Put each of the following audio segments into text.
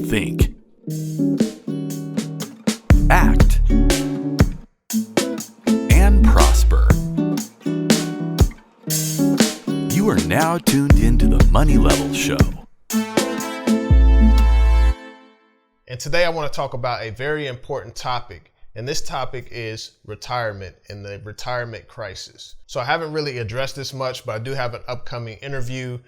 think, act, and prosper. You are now tuned into the Money Level Show. And today I want to talk about a very important topic. And this topic is retirement and the retirement crisis. So I haven't really addressed this much, but I do have an upcoming interview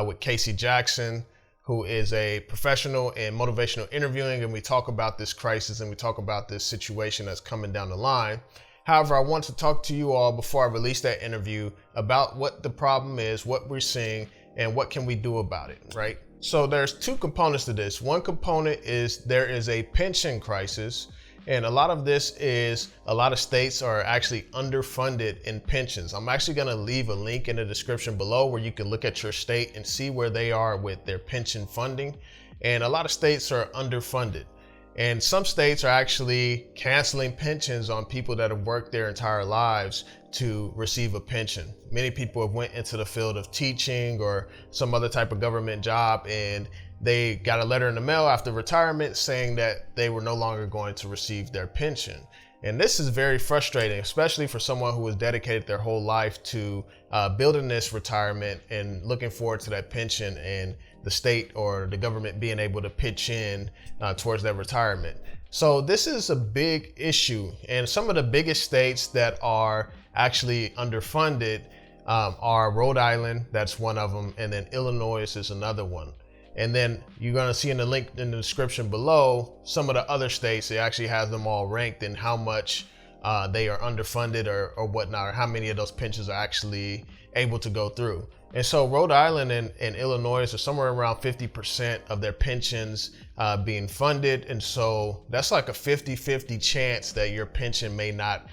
with Casey Jackson, who is a professional in motivational interviewing. And we talk about this crisis and we talk about this situation that's coming down the line. However, I want to talk to you all before I release that interview about what the problem is, what we're seeing, and what can we do about it, right? So there's two components to this. One component is there is a pension crisis. And a lot of this is a lot of states are actually underfunded in pensions. I'm actually going to leave a link in the description below where you can look at your state and see where they are with their pension funding. And a lot of states are underfunded. And some states are actually canceling pensions on people that have worked their entire lives to receive a pension. Many people have went into the field of teaching or some other type of government job, and they got a letter in the mail after retirement saying that they were no longer going to receive their pension. And this is very frustrating, especially for someone who has dedicated their whole life to building this retirement and looking forward to that pension and the state or the government being able to pitch in towards that retirement. So this is a big issue. And some of the biggest states that are actually underfunded are Rhode Island, that's one of them, and then Illinois is another one. And then you're going to see in the link in the description below, some of the other states, it actually has them all ranked and how much they are underfunded or whatnot, or how many of those pensions are actually able to go through. And so Rhode Island and Illinois are somewhere around 50% of their pensions being funded. And so that's like a 50-50 chance that your pension may not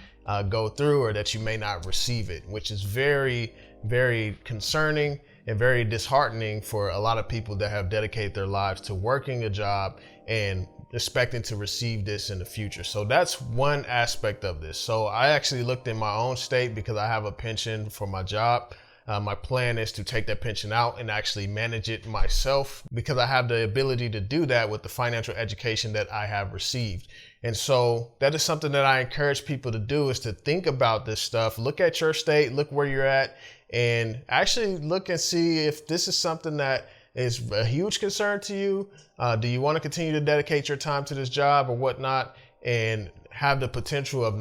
go through or that you may not receive it, which is very, very concerning and very disheartening for a lot of people that have dedicated their lives to working a job and expecting to receive this in the future. So that's one aspect of this. So I actually looked in my own state because I have a pension for my job. My plan is to take that pension out and actually manage it myself because I have the ability to do that with the financial education that I have received. And so that is something that I encourage people to do, is to think about this stuff. Look at your state, look where you're at, and actually look and see if this is something that is a huge concern to you. Do you want to continue to dedicate your time to this job or whatnot and have the potential of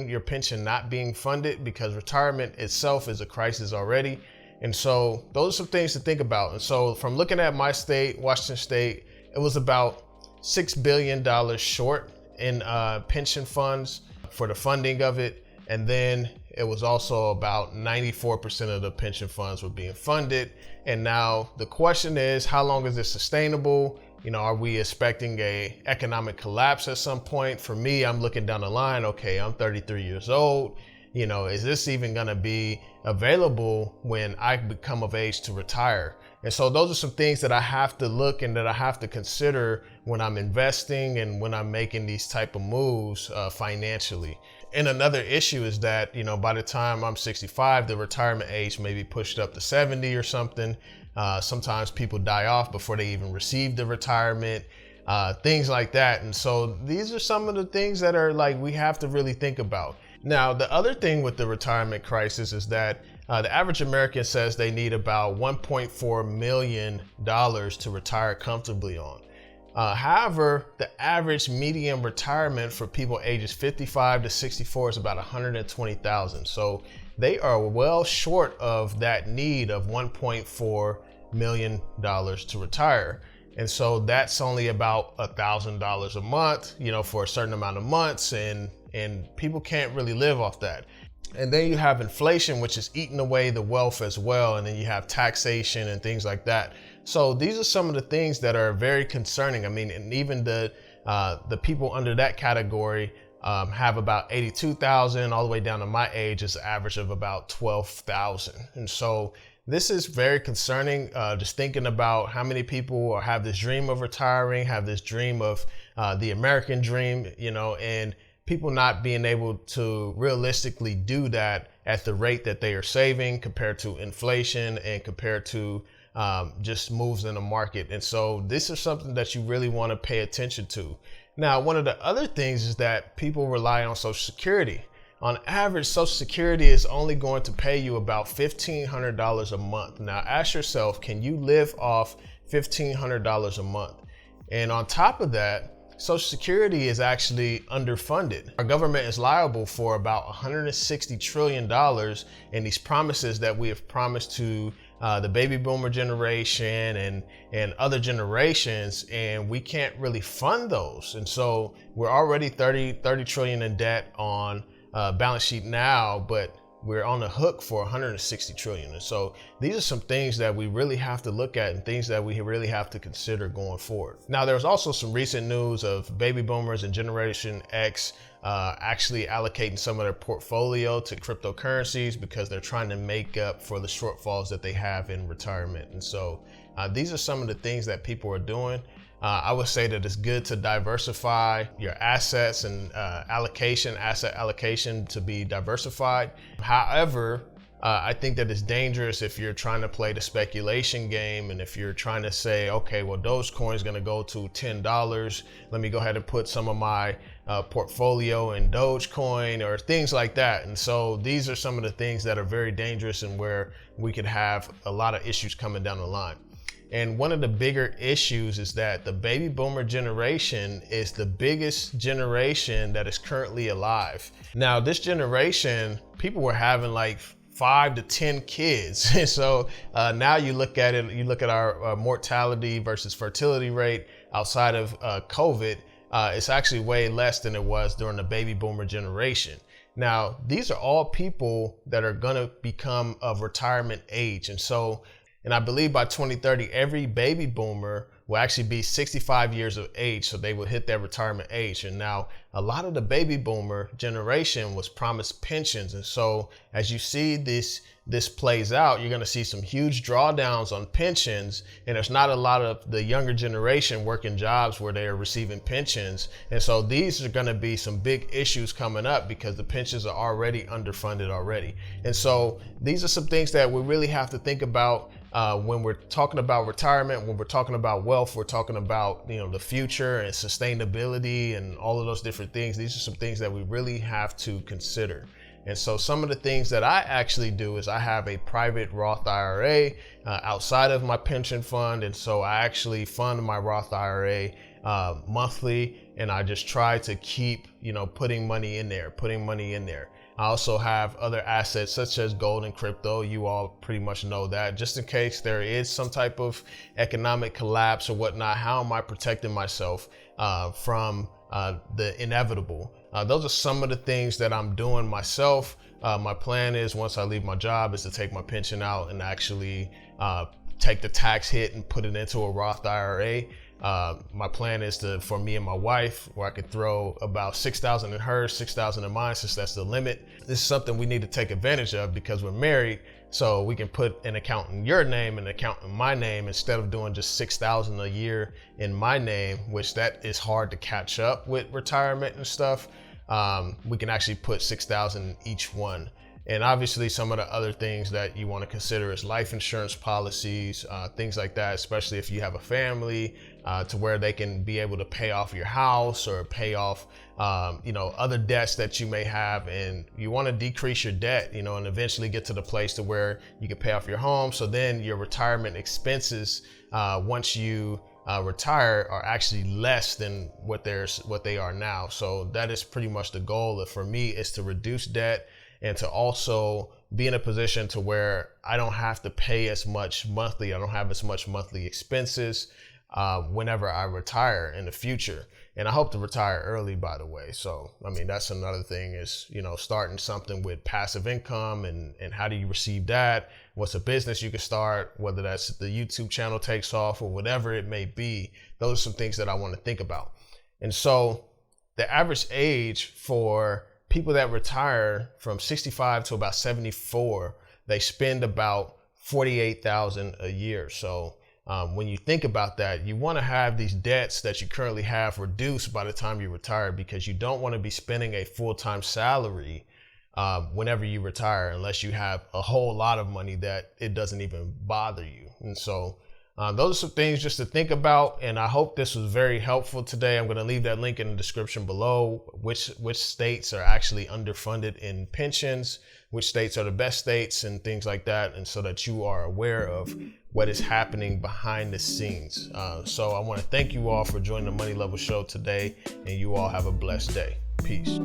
your pension not being funded, because retirement itself is a crisis already. And so those are some things to think about. And so from looking at my state, Washington State, it was about $6 billion short in pension funds for the funding of it. And then it was also about 94% of the pension funds were being funded. And now the question is, how long is this sustainable? Are we expecting a economic collapse at some point? For me, I'm looking down the line. Okay, I'm 33 years old. Is this even going to be available when I become of age to retire? And so those are some things that I have to look and that I have to consider when I'm investing and when I'm making these type of moves financially. And another issue is that, by the time I'm 65, the retirement age may be pushed up to 70 or something. Sometimes people die off before they even receive the retirement, things like that. And so these are some of the things that are we have to really think about. Now, the other thing with the retirement crisis is that the average American says they need about $1.4 million to retire comfortably on. However, the average median retirement for people ages 55 to 64 is about $120,000. So they are well short of that need of $1.4 million to retire. And so that's only about $1,000 a month, for a certain amount of months. And people can't really live off that. And then you have inflation, which is eating away the wealth as well. And then you have taxation and things like that. So these are some of the things that are very concerning. I mean, and even the people under that category have about 82,000 all the way down to my age is an average of about 12,000. And so this is very concerning, just thinking about how many people have this dream of retiring, have this dream of the American dream, and people not being able to realistically do that at the rate that they are saving compared to inflation and compared to just moves in the market. And so this is something that you really want to pay attention to. Now, one of the other things is that people rely on Social Security. On average, Social Security is only going to pay you about $1,500 a month. Now, ask yourself, can you live off $1,500 a month? And on top of that, Social Security is actually underfunded. Our government is liable for about $160 trillion in these promises that we have promised to the baby boomer generation and other generations, and we can't really fund those. And so we're already 30 trillion in debt on balance sheet now, but we're on the hook for 160 trillion. And so these are some things that we really have to look at and things that we really have to consider going forward. Now, there was also some recent news of baby boomers and Generation X actually allocating some of their portfolio to cryptocurrencies because they're trying to make up for the shortfalls that they have in retirement. And so these are some of the things that people are doing. I would say that it's good to diversify your assets and asset allocation to be diversified. However, I think that it's dangerous if you're trying to play the speculation game and if you're trying to say, okay, well, Dogecoin is going to go to $10. Let me go ahead and put some of my portfolio in Dogecoin or things like that. And so these are some of the things that are very dangerous and where we could have a lot of issues coming down the line. And one of the bigger issues is that the baby boomer generation is the biggest generation that is currently alive. Now, this generation, people were having like 5 to 10 kids. And so now you look at it, you look at our mortality versus fertility rate outside of COVID, it's actually way less than it was during the baby boomer generation. Now, these are all people that are going to become of retirement age. And I believe by 2030, every baby boomer will actually be 65 years of age. So they will hit their retirement age. And now a lot of the baby boomer generation was promised pensions. And so as you see this plays out, you're going to see some huge drawdowns on pensions. And there's not a lot of the younger generation working jobs where they are receiving pensions. And so these are going to be some big issues coming up because the pensions are already underfunded already. And so these are some things that we really have to think about. When we're talking about retirement, when we're talking about wealth, we're talking about, the future and sustainability and all of those different things. These are some things that we really have to consider. And so some of the things that I actually do is I have a private Roth IRA outside of my pension fund. And so I actually fund my Roth IRA monthly, and I just try to keep, putting money in there. I also have other assets such as gold and crypto. You all pretty much know that. Just in case there is some type of economic collapse or whatnot, how am I protecting myself from the inevitable? Those are some of the things that I'm doing myself. My plan is once I leave my job is to take my pension out and actually take the tax hit and put it into a Roth IRA. My plan is for me and my wife, where I could throw about $6,000 in hers, $6,000 in mine, since that's the limit. This is something we need to take advantage of because we're married. So we can put an account in your name and an account in my name instead of doing just $6,000 a year in my name, which that is hard to catch up with retirement and stuff. We can actually put $6,000 in each one. And obviously some of the other things that you want to consider is life insurance policies, things like that, especially if you have a family, to where they can be able to pay off your house or pay off, other debts that you may have. And you want to decrease your debt, and eventually get to the place to where you can pay off your home. So then your retirement expenses, once you retire, are actually less than what they are now. So that is pretty much the goal for me, is to reduce debt and to also be in a position to where I don't have to pay as much monthly. I don't have as much monthly expenses whenever I retire in the future. And I hope to retire early, by the way. So, that's another thing is, starting something with passive income and how do you receive that? What's a business you can start, whether that's the YouTube channel takes off or whatever it may be. Those are some things that I want to think about. And so the average age for people that retire from 65 to about 74, they spend about $48,000 a year. So when you think about that, you want to have these debts that you currently have reduced by the time you retire, because you don't want to be spending a full-time salary whenever you retire, unless you have a whole lot of money that it doesn't even bother you. And so those are some things just to think about. And I hope this was very helpful today. I'm going to leave that link in the description below, which states are actually underfunded in pensions, which states are the best states and things like that. And so that you are aware of what is happening behind the scenes. So I want to thank you all for joining the Money Level Show today, and you all have a blessed day. Peace.